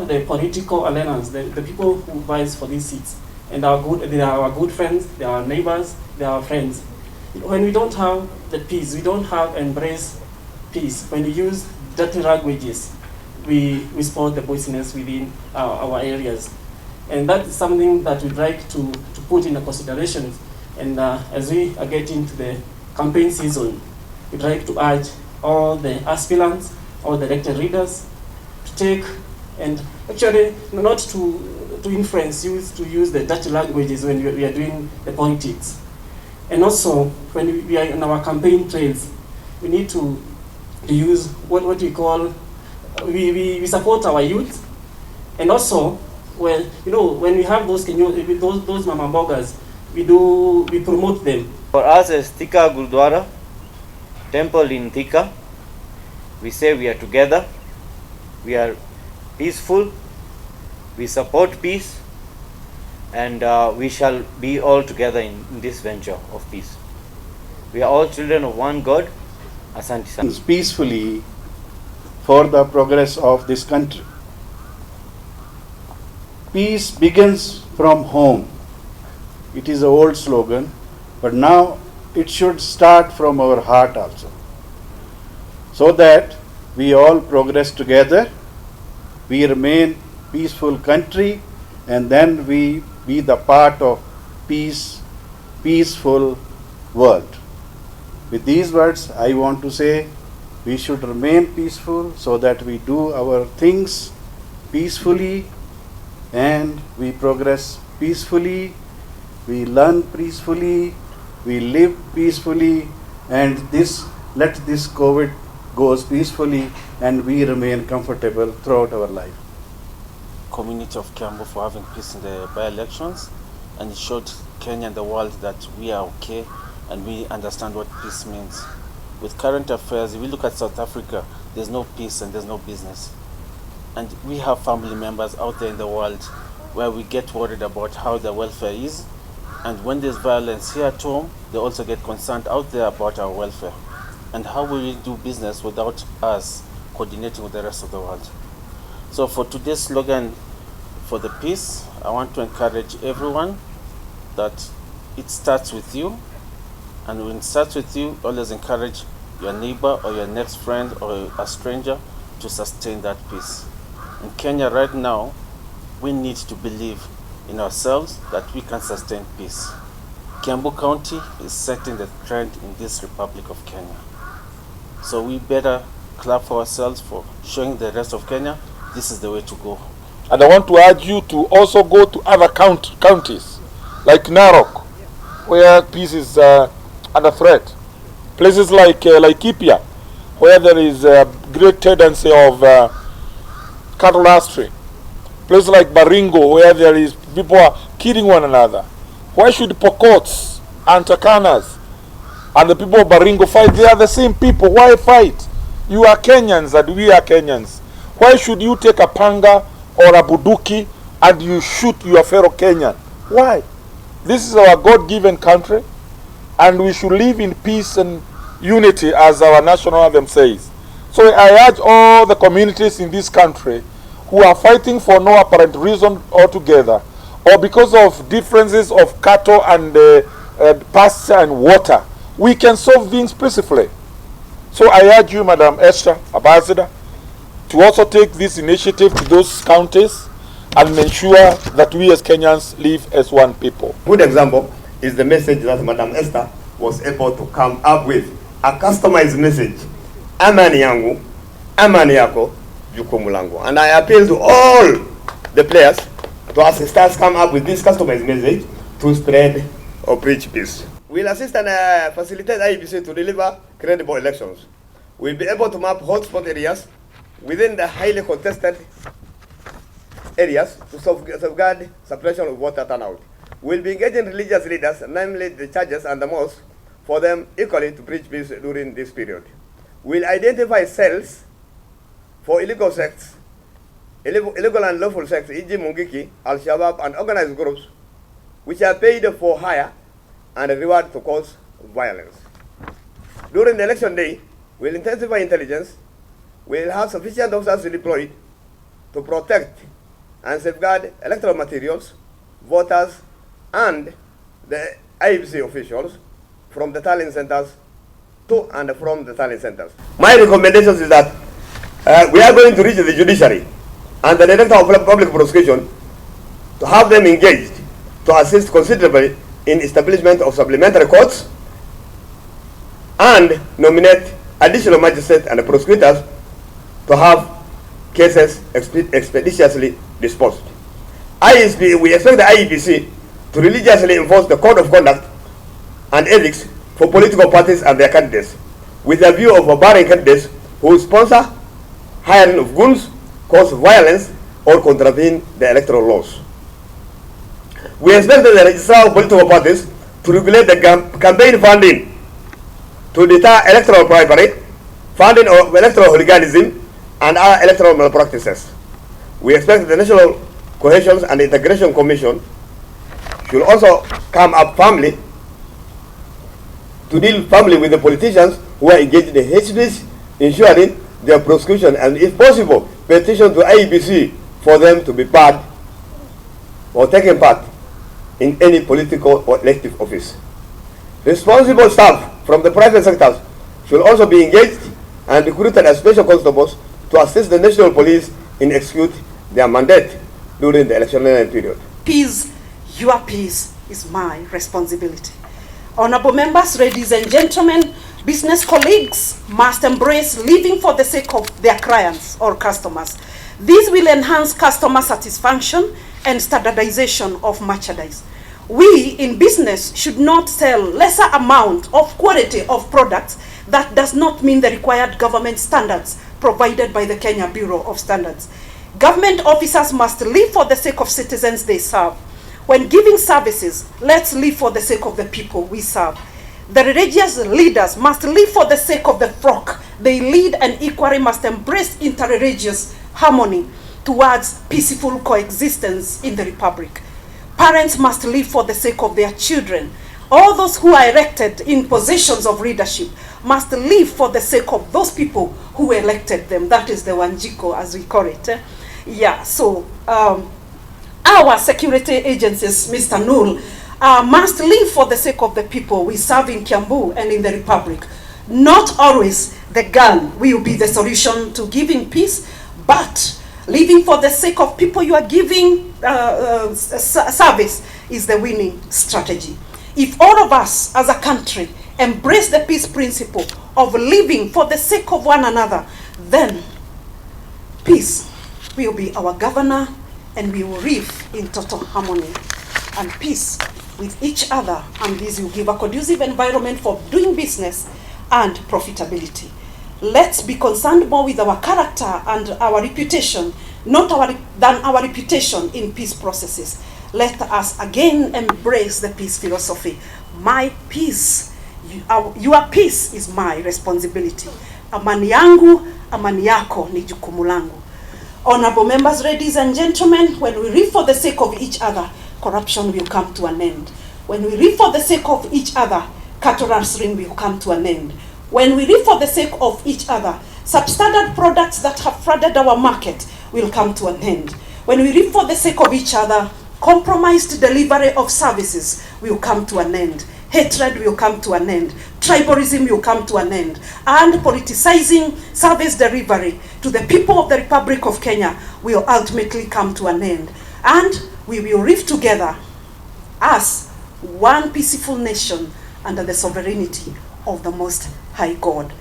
have the political alliance, the people who vie for these seats, and they are our good friends, they are our neighbors, they are our friends. When we don't have the peace, we don't have embrace peace. When we use dirty languages, we support the poisonous within our areas. And that is something that we'd like to put in consideration. And as we are getting to the campaign season, we'd like to urge all the aspirants, all the elected leaders to take, and actually not to influence youth to use the dirty languages when we are doing the politics. And also, when we are in our campaign trails, we need to use what we call, we support our youth. And also, when we have those mama mongers, we promote them. For us as Thika Gurdwara, temple in Thika, we say we are together, we are peaceful, we support peace, and we shall be all together in this venture of peace. We are all children of one God. Asante sana. Peacefully for the progress of this country. Peace begins from home. It is an old slogan, but now it should start from our heart also, so that we all progress together, we remain peaceful country, and then we be the part of peaceful world. With these words, I want to say we should remain peaceful so that we do our things peacefully and we progress peacefully, we learn peacefully, we live peacefully, and let this COVID goes peacefully and we remain comfortable throughout our life. Community of Kiambu for having peace in the by-elections, and it showed Kenya and the world that we are okay and we understand what peace means. With current affairs, if we look at South Africa, there's no peace and there's no business. And we have family members out there in the world where we get worried about how their welfare is. And when there's violence here at home, they also get concerned out there about our welfare. And how will we do business without us coordinating with the rest of the world? So for today's slogan for the peace, I want to encourage everyone that it starts with you. And when it starts with you, always encourage your neighbor or your next friend or a stranger to sustain that peace. In Kenya right now, we need to believe in ourselves that we can sustain peace. Kiambu County is setting the trend in this Republic of Kenya. So we better clap for ourselves for showing the rest of Kenya this is the way to go. And I want to urge you to also go to other counties like Narok, where peace is under threat. Places like Laikipia, where there is a great tendency of cattle rustling. Places like Baringo, where there is people are killing one another. Why should Pokots and Turkanas and the people of Baringo fight? They are the same people. Why fight? You are Kenyans and we are Kenyans. Why should you take a panga or a buduki and you shoot your fellow Kenyan? Why? This is our God-given country, and we should live in peace and unity as our national anthem says. So I urge all the communities in this country who are fighting for no apparent reason altogether, or because of differences of cattle and pasture and water, we can solve things peacefully. So I urge you, Madam Esther Ambassador, to also take this initiative to those counties and ensure that we as Kenyans live as one people. Good example is the message that Madam Esther was able to come up with, a customized message. Amani yangu, amani yako, jukumu langu. And I appeal to all the players to assist us come up with this customized message to spread or preach peace. We'll assist and facilitate IEBC to deliver credible elections. We'll be able to map hotspot areas within the highly contested areas to safeguard suppression of voter turnout. We'll be engaging religious leaders, namely the churches and the mosques, for them equally to preach peace during this period. We'll identify cells for illegal sects, illegal and lawful sects, e.g. Mungiki, Al-Shabaab, and organized groups, which are paid for hire and reward to cause violence. During the election day, we'll intensify intelligence. We'll have sufficient officers deployed to protect and safeguard electoral materials, voters, and the IEBC officials from the tallying centers to and from the tallying centers. My recommendations is that we are going to reach the judiciary and the Director of Public Prosecution to have them engaged to assist considerably in establishment of supplementary courts and nominate additional magistrates and prosecutors to have cases expeditiously disposed. We expect the IEBC to religiously enforce the code of conduct and ethics for political parties and their candidates, with a view of barring candidates who sponsor hiring of goons, cause violence, or contravene the electoral laws. We expect the registrar of political parties to regulate the campaign funding to deter electoral bribery, funding of electoral hooliganism, and other electoral malpractices. We expect the National Cohesion and Integration Commission should also come up firmly to deal firmly with the politicians who are engaged in the hate speech, ensuring their prosecution and, if possible, petition to IEBC for them to be barred or taking part in any political or elective office. Responsible staff from the private sectors should also be engaged and recruited as special constables to assist the national police in execute their mandate during the electionary period. Peace, your peace is my responsibility. Honorable members, ladies and gentlemen, business colleagues must embrace living for the sake of their clients or customers. This will enhance customer satisfaction and standardization of merchandise. We in business should not sell lesser amount of quality of products that does not meet the required government standards provided by the Kenya Bureau of Standards. Government officers must live for the sake of citizens they serve. When giving services, let's live for the sake of the people we serve. The religious leaders must live for the sake of the flock they lead, and equally must embrace interreligious harmony towards peaceful coexistence in the Republic. Parents must live for the sake of their children. All those who are elected in positions of leadership must live for the sake of those people who elected them. That is the Wanjiko, as we call it. Yeah, so our security agencies, Mr. Null, must live for the sake of the people we serve in Kiambu and in the Republic. Not always the gun will be the solution to giving peace, but living for the sake of people you are giving service is the winning strategy. If all of us as a country embrace the peace principle of living for the sake of one another, then peace will be our governor, and we will live in total harmony and peace with each other, and this will give a conducive environment for doing business and profitability. Let's be concerned more with our character and our reputation, than our reputation in peace processes. Let us again embrace the peace philosophy. My peace, your peace is my responsibility. Amani yangu, amani yako ni jukumu langu. Honorable members, ladies and gentlemen, when we live for the sake of each other, corruption will come to an end. When we live for the sake of each other, cattle rustling will come to an end. When we live for the sake of each other, substandard products that have flooded our market will come to an end. When we live for the sake of each other, compromised delivery of services will come to an end. Hatred will come to an end. Tribalism will come to an end. And politicizing service delivery to the people of the Republic of Kenya will ultimately come to an end. And we will live together as one peaceful nation under the sovereignty of the Most High God.